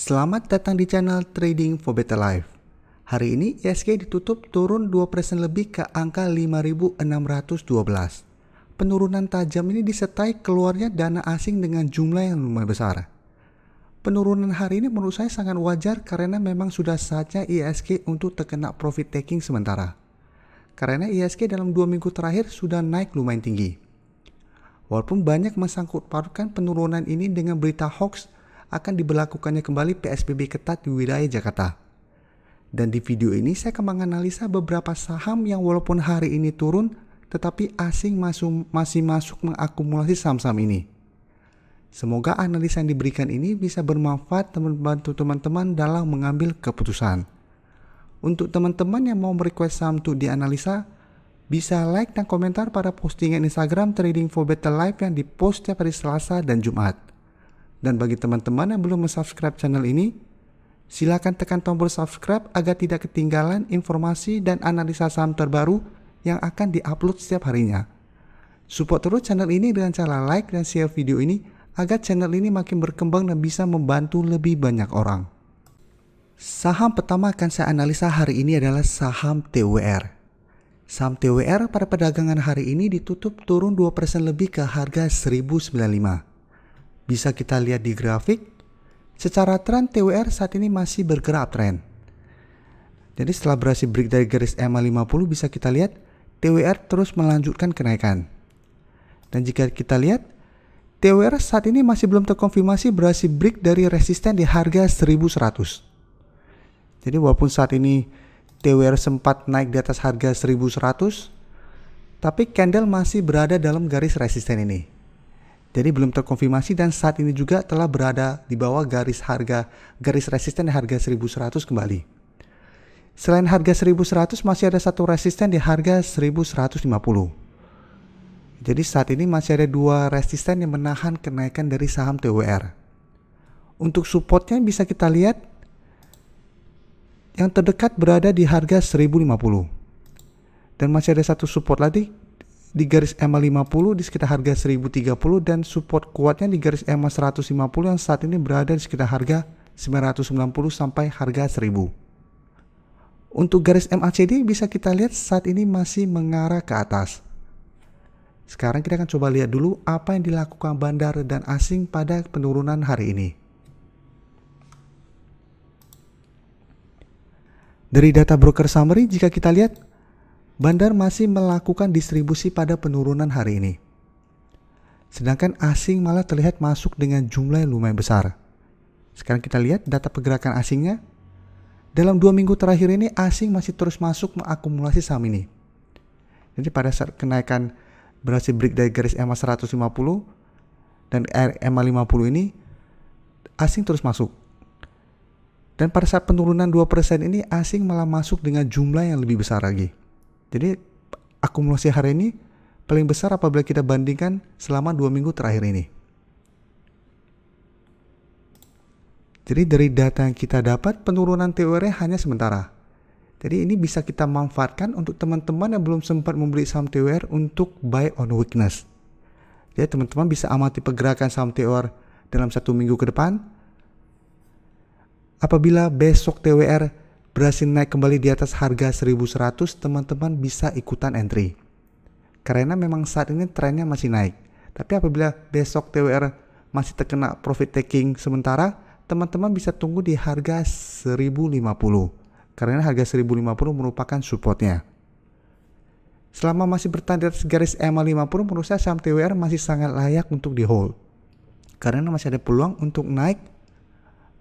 Selamat datang di channel Trading for Better Life. Hari ini IHSG ditutup turun 2% lebih ke angka 5.612. Penurunan tajam ini disertai keluarnya dana asing dengan jumlah yang lumayan besar. Penurunan hari ini menurut saya sangat wajar karena memang sudah saatnya IHSG untuk terkena profit taking sementara. Karena IHSG dalam 2 minggu terakhir sudah naik lumayan tinggi. Walaupun banyak mensangkut pautkan penurunan ini dengan berita hoax akan diberlakukannya kembali PSBB ketat di wilayah Jakarta. Dan di video ini saya akan menganalisa beberapa saham yang walaupun hari ini turun, tetapi asing masih masuk mengakumulasi saham-saham ini. Semoga analisa yang diberikan ini bisa bermanfaat dan membantu teman-teman dalam mengambil keputusan. Untuk teman-teman yang mau merequest saham untuk dianalisa, bisa like dan komentar pada postingan Instagram Trading for Better Life yang dipost setiap hari Selasa dan Jumat. Dan bagi teman-teman yang belum subscribe channel ini, silakan tekan tombol subscribe agar tidak ketinggalan informasi dan analisa saham terbaru yang akan diupload setiap harinya. Support terus channel ini dengan cara like dan share video ini agar channel ini makin berkembang dan bisa membantu lebih banyak orang. Saham pertama akan saya analisa hari ini adalah saham TWR. Saham TWR pada perdagangan hari ini ditutup turun 2% lebih ke harga 1095. Bisa kita lihat di grafik, secara tren TWR saat ini masih bergerak uptrend. Jadi setelah berhasil break dari garis EMA 50 bisa kita lihat TWR terus melanjutkan kenaikan. Dan jika kita lihat, TWR saat ini masih belum terkonfirmasi berhasil break dari resisten di harga 1100. Jadi walaupun saat ini TWR sempat naik di atas harga 1100, tapi candle masih berada dalam garis resisten ini. Jadi belum terkonfirmasi dan saat ini juga telah berada di bawah garis resisten di harga 1100 kembali. Selain harga 1100 masih ada satu resisten di harga 1150. Jadi saat ini masih ada dua resisten yang menahan kenaikan dari saham TWR. Untuk supportnya bisa kita lihat yang terdekat berada di harga 1050. Dan masih ada satu support lagi di garis EMA 50 di sekitar harga 1030 dan support kuatnya di garis EMA 150 yang saat ini berada di sekitar harga 990 sampai harga 1000. Untuk garis MACD bisa kita lihat saat ini masih mengarah ke atas. Sekarang kita akan coba lihat dulu apa yang dilakukan bandar dan asing pada penurunan hari ini. Dari data broker summary jika kita lihat, bandar masih melakukan distribusi pada penurunan hari ini. Sedangkan asing malah terlihat masuk dengan jumlah yang lumayan besar. Sekarang kita lihat data pergerakan asingnya. Dalam 2 minggu terakhir ini asing masih terus masuk mengakumulasi saham ini. Jadi pada saat kenaikan berhasil break dari garis EMA 150 dan EMA 50 ini, asing terus masuk. Dan pada saat penurunan 2% ini asing malah masuk dengan jumlah yang lebih besar lagi. Jadi akumulasi hari ini paling besar apabila kita bandingkan selama 2 minggu terakhir ini. Jadi dari data yang kita dapat penurunan TWR hanya sementara. Jadi ini bisa kita manfaatkan untuk teman-teman yang belum sempat membeli saham TWR untuk buy on weakness. Jadi teman-teman bisa amati pergerakan saham TWR dalam 1 minggu ke depan. Apabila besok TWR berhasil naik kembali di atas harga 1100, teman-teman bisa ikutan entry. Karena memang saat ini trennya masih naik. Tapi apabila besok TWR masih terkena profit taking sementara, teman-teman bisa tunggu di harga 1050. Karena harga 1050 merupakan supportnya. Selama masih bertahan di atas garis EMA 50, menurut saya saham TWR masih sangat layak untuk di hold. Karena masih ada peluang untuk naik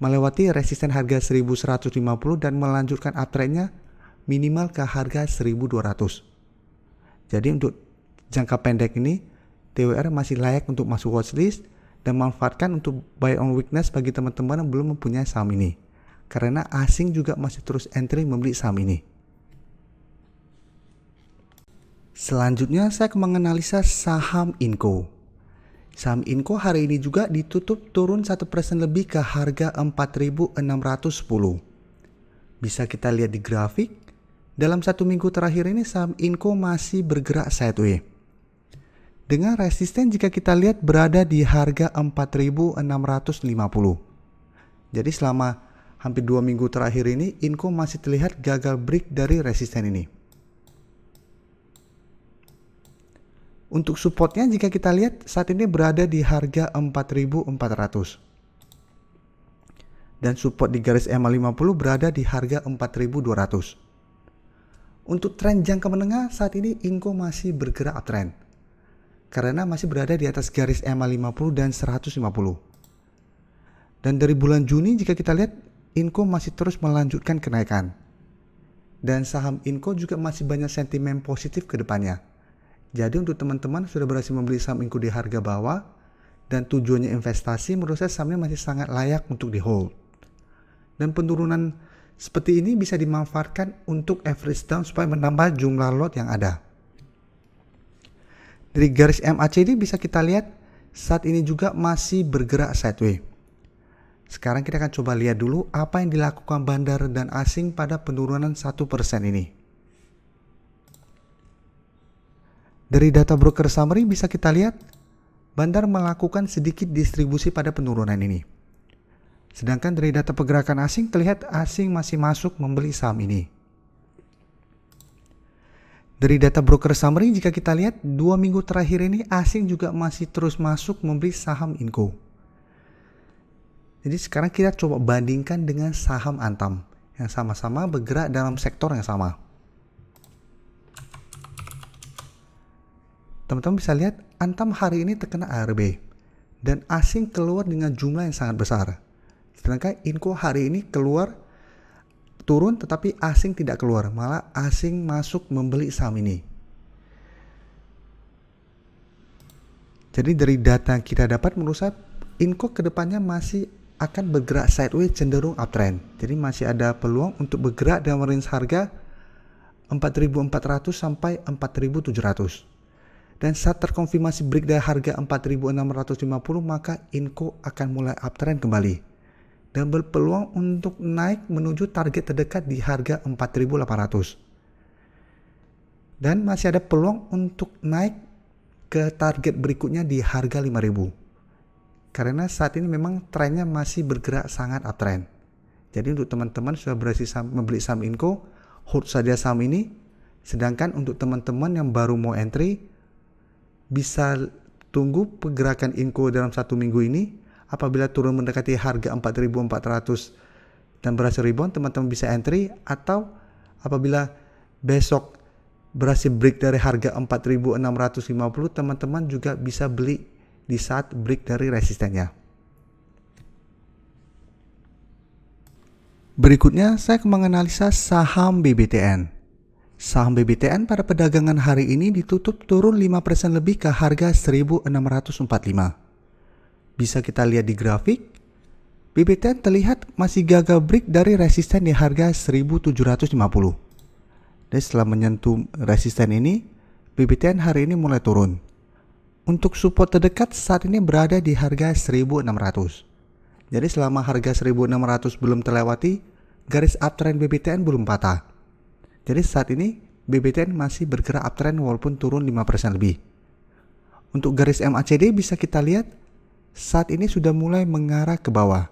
melewati resisten harga 1150 dan melanjutkan uptrendnya minimal ke harga 1200. Jadi untuk jangka pendek ini TWR masih layak untuk masuk watchlist dan manfaatkan untuk buy on weakness bagi teman-teman yang belum mempunyai saham ini. Karena asing juga masih terus entry membeli saham ini. Selanjutnya saya akan menganalisa saham Inco. Saham Inco hari ini juga ditutup turun 1% lebih ke harga 4.610. Bisa kita lihat di grafik, dalam 1 minggu terakhir ini saham Inco masih bergerak sideways. Dengan resisten jika kita lihat berada di harga 4.650. Jadi selama hampir 2 minggu terakhir ini, Inco masih terlihat gagal break dari resisten ini. Untuk supportnya jika kita lihat saat ini berada di harga 4.400. Dan support di garis EMA50 berada di harga 4.200. Untuk tren jangka menengah saat ini Inco masih bergerak uptrend. Karena masih berada di atas garis EMA50 dan 150. Dan dari bulan Juni jika kita lihat Inco masih terus melanjutkan kenaikan. Dan saham Inco juga masih banyak sentimen positif ke depannya. Jadi untuk teman-teman sudah berhasil membeli saham Inco di harga bawah dan tujuannya investasi, menurut saya sahamnya masih sangat layak untuk di hold. Dan penurunan seperti ini bisa dimanfaatkan untuk average down supaya menambah jumlah lot yang ada. Dari garis MACD bisa kita lihat saat ini juga masih bergerak sideways. Sekarang kita akan coba lihat dulu apa yang dilakukan bandar dan asing pada penurunan 1% ini. Dari data broker summary bisa kita lihat bandar melakukan sedikit distribusi pada penurunan ini. Sedangkan dari data pergerakan asing terlihat asing masih masuk membeli saham ini. Dari data broker summary jika kita lihat 2 minggu terakhir ini asing juga masih terus masuk membeli saham Inco. Jadi sekarang kita coba bandingkan dengan saham Antam yang sama-sama bergerak dalam sektor yang sama. Teman-teman bisa lihat Antam hari ini terkena ARB dan asing keluar dengan jumlah yang sangat besar. Sedangkan Inco hari ini keluar turun tetapi asing tidak keluar, malah asing masuk membeli saham ini. Jadi dari data yang kita dapat menurut saya Inco kedepannya masih akan bergerak sideways cenderung uptrend. Jadi masih ada peluang untuk bergerak dalam range harga 4.400 sampai 4.700. Dan saat terkonfirmasi break dari harga 4.650 maka Inco akan mulai uptrend kembali dan berpeluang untuk naik menuju target terdekat di harga 4.800. Dan masih ada peluang untuk naik ke target berikutnya di harga 5.000. Karena saat ini memang trennya masih bergerak sangat uptrend. Jadi untuk teman-teman sudah berhasil membeli saham Inco, hold saja saham ini. Sedangkan untuk teman-teman yang baru mau entry, bisa tunggu pergerakan Inco dalam 1 minggu ini. Apabila turun mendekati harga 4.400 dan berhasil rebound, teman-teman bisa entry. Atau apabila besok berhasil break dari harga 4.650, teman-teman juga bisa beli di saat break dari resistennya. Berikutnya saya akan menganalisa saham BBTN. Saham BBTN pada perdagangan hari ini ditutup turun 5% lebih ke harga 1.645. Bisa kita lihat di grafik, BBTN terlihat masih gagal break dari resisten di harga 1.750. Dan setelah menyentuh resisten ini, BBTN hari ini mulai turun. Untuk support terdekat saat ini berada di harga 1.600. Jadi selama harga 1.600 belum terlewati, garis uptrend BBTN belum patah. Jadi saat ini BBTN masih bergerak uptrend walaupun turun 5% lebih. Untuk garis MACD bisa kita lihat saat ini sudah mulai mengarah ke bawah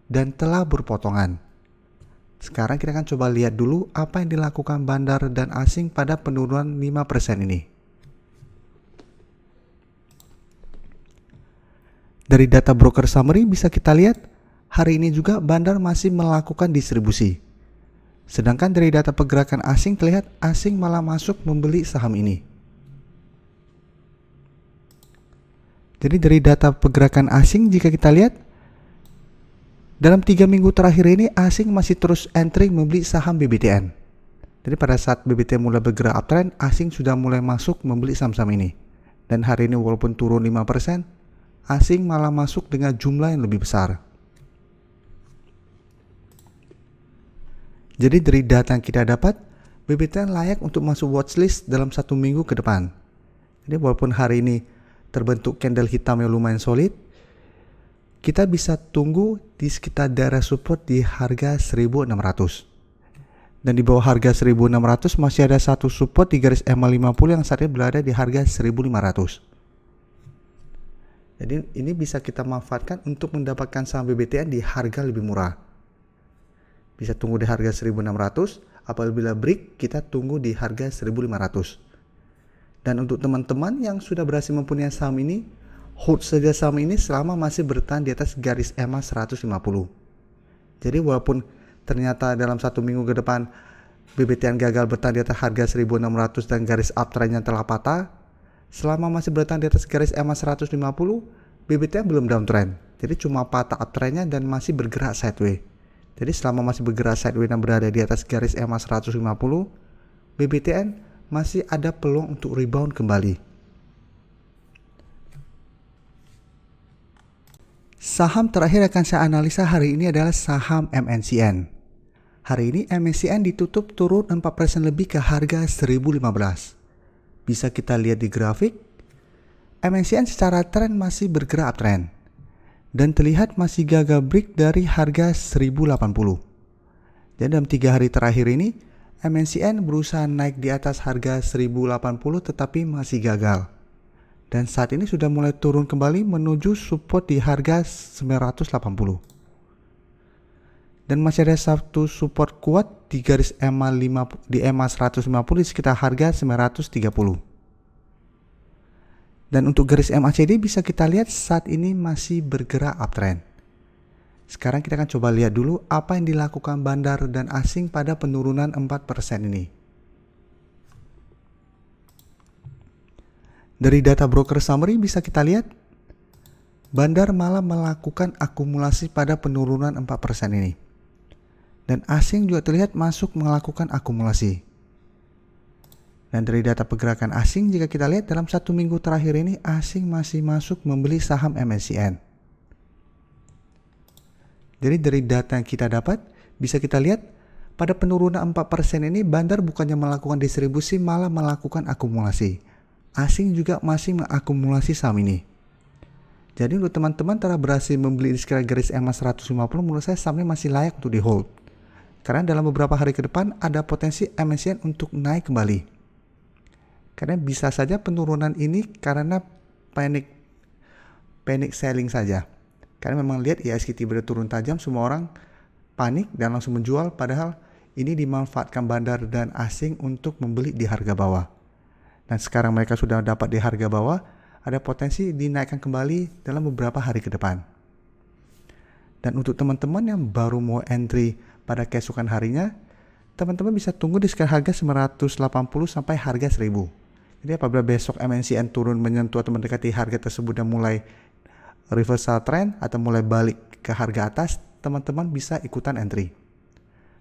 dan telah berpotongan. Sekarang kita akan coba lihat dulu apa yang dilakukan bandar dan asing pada penurunan 5% ini. Dari data broker summary bisa kita lihat hari ini juga bandar masih melakukan distribusi. Sedangkan dari data pergerakan asing terlihat asing malah masuk membeli saham ini. Jadi dari data pergerakan asing jika kita lihat dalam 3 minggu terakhir ini asing masih terus entry membeli saham BBTN. Jadi pada saat BBTN mulai bergerak uptrend, asing sudah mulai masuk membeli saham-saham ini. Dan hari ini walaupun turun 5%, asing malah masuk dengan jumlah yang lebih besar. Jadi dari data yang kita dapat, BBTN layak untuk masuk watchlist dalam 1 minggu ke depan. Jadi walaupun hari ini terbentuk candle hitam yang lumayan solid, kita bisa tunggu di sekitar daerah support di harga 1.600. Dan di bawah harga 1.600 masih ada satu support di garis EMA50 yang saat ini berada di harga 1.500. Jadi ini bisa kita manfaatkan untuk mendapatkan saham BBTN di harga lebih murah. Bisa tunggu di harga 1.600, apabila break kita tunggu di harga 1.500. Dan untuk teman-teman yang sudah berhasil mempunyai saham ini, hold saja saham ini selama masih bertahan di atas garis EMA 150. Jadi walaupun ternyata dalam 1 minggu ke depan BBTN gagal bertahan di atas harga 1.600 dan garis uptrendnya telah patah, selama masih bertahan di atas garis EMA 150, BBTN belum downtrend. Jadi cuma patah uptrendnya dan masih bergerak sideways. Jadi selama masih bergerak sideways dan berada di atas garis EMA 150, BBTN masih ada peluang untuk rebound kembali. Saham terakhir akan saya analisa hari ini adalah saham MNCN. Hari ini MNCN ditutup turun 4% lebih ke harga 1015. Bisa kita lihat di grafik, MNCN secara tren masih bergerak uptrend dan terlihat masih gagal break dari harga 1080. Jadi dalam 3 hari terakhir ini MNCN berusaha naik di atas harga 1080 tetapi masih gagal. Dan saat ini sudah mulai turun kembali menuju support di harga 980. Dan masih ada satu support kuat di garis EMA 150 di sekitar harga 930. Dan untuk garis MACD bisa kita lihat saat ini masih bergerak uptrend. Sekarang kita akan coba lihat dulu apa yang dilakukan bandar dan asing pada penurunan 4% ini. Dari data broker summary bisa kita lihat bandar malah melakukan akumulasi pada penurunan 4% ini. Dan asing juga terlihat masuk melakukan akumulasi. Dan dari data pergerakan asing jika kita lihat dalam 1 minggu terakhir ini asing masih masuk membeli saham MNCN. Jadi dari data yang kita dapat bisa kita lihat pada penurunan 4% ini bandar bukannya melakukan distribusi malah melakukan akumulasi. Asing juga masih mengakumulasi saham ini. Jadi untuk teman-teman telah berhasil membeli di sekitar garis EMA 150, menurut saya saham ini masih layak untuk di hold. Karena dalam beberapa hari ke depan ada potensi MNCN untuk naik kembali. Karena bisa saja penurunan ini karena panic selling saja. Karena memang lihat IHSG tiba-tiba turun tajam, semua orang panik dan langsung menjual, padahal ini dimanfaatkan bandar dan asing untuk membeli di harga bawah. Dan sekarang mereka sudah dapat di harga bawah, ada potensi dinaikkan kembali dalam beberapa hari ke depan. Dan untuk teman-teman yang baru mau entry pada keesokan harinya, teman-teman bisa tunggu di sekitar harga 980 sampai harga 1000. Jadi apabila besok MNCN turun menyentuh atau mendekati harga tersebut dan mulai reversal trend atau mulai balik ke harga atas, teman-teman bisa ikutan entry.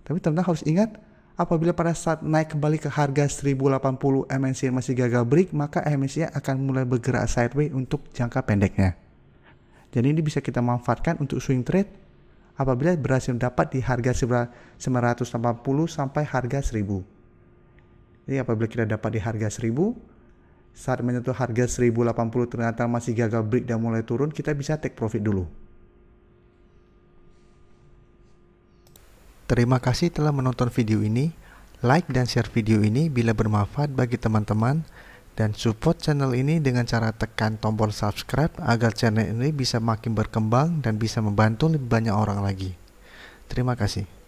Tapi teman-teman harus ingat, apabila pada saat naik kembali ke harga 1080 MNCN masih gagal break, maka MNCN akan mulai bergerak sideways untuk jangka pendeknya. Jadi ini bisa kita manfaatkan untuk swing trade apabila berhasil dapat di harga 980 sampai harga 1000. Jadi apabila kita dapat di harga 1000, saat menyentuh harga 1080 ternyata masih gagal break dan mulai turun, kita bisa take profit dulu. Terima kasih telah menonton video ini. Like dan share video ini bila bermanfaat bagi teman-teman, dan support channel ini dengan cara tekan tombol subscribe agar channel ini bisa makin berkembang dan bisa membantu lebih banyak orang lagi. Terima kasih.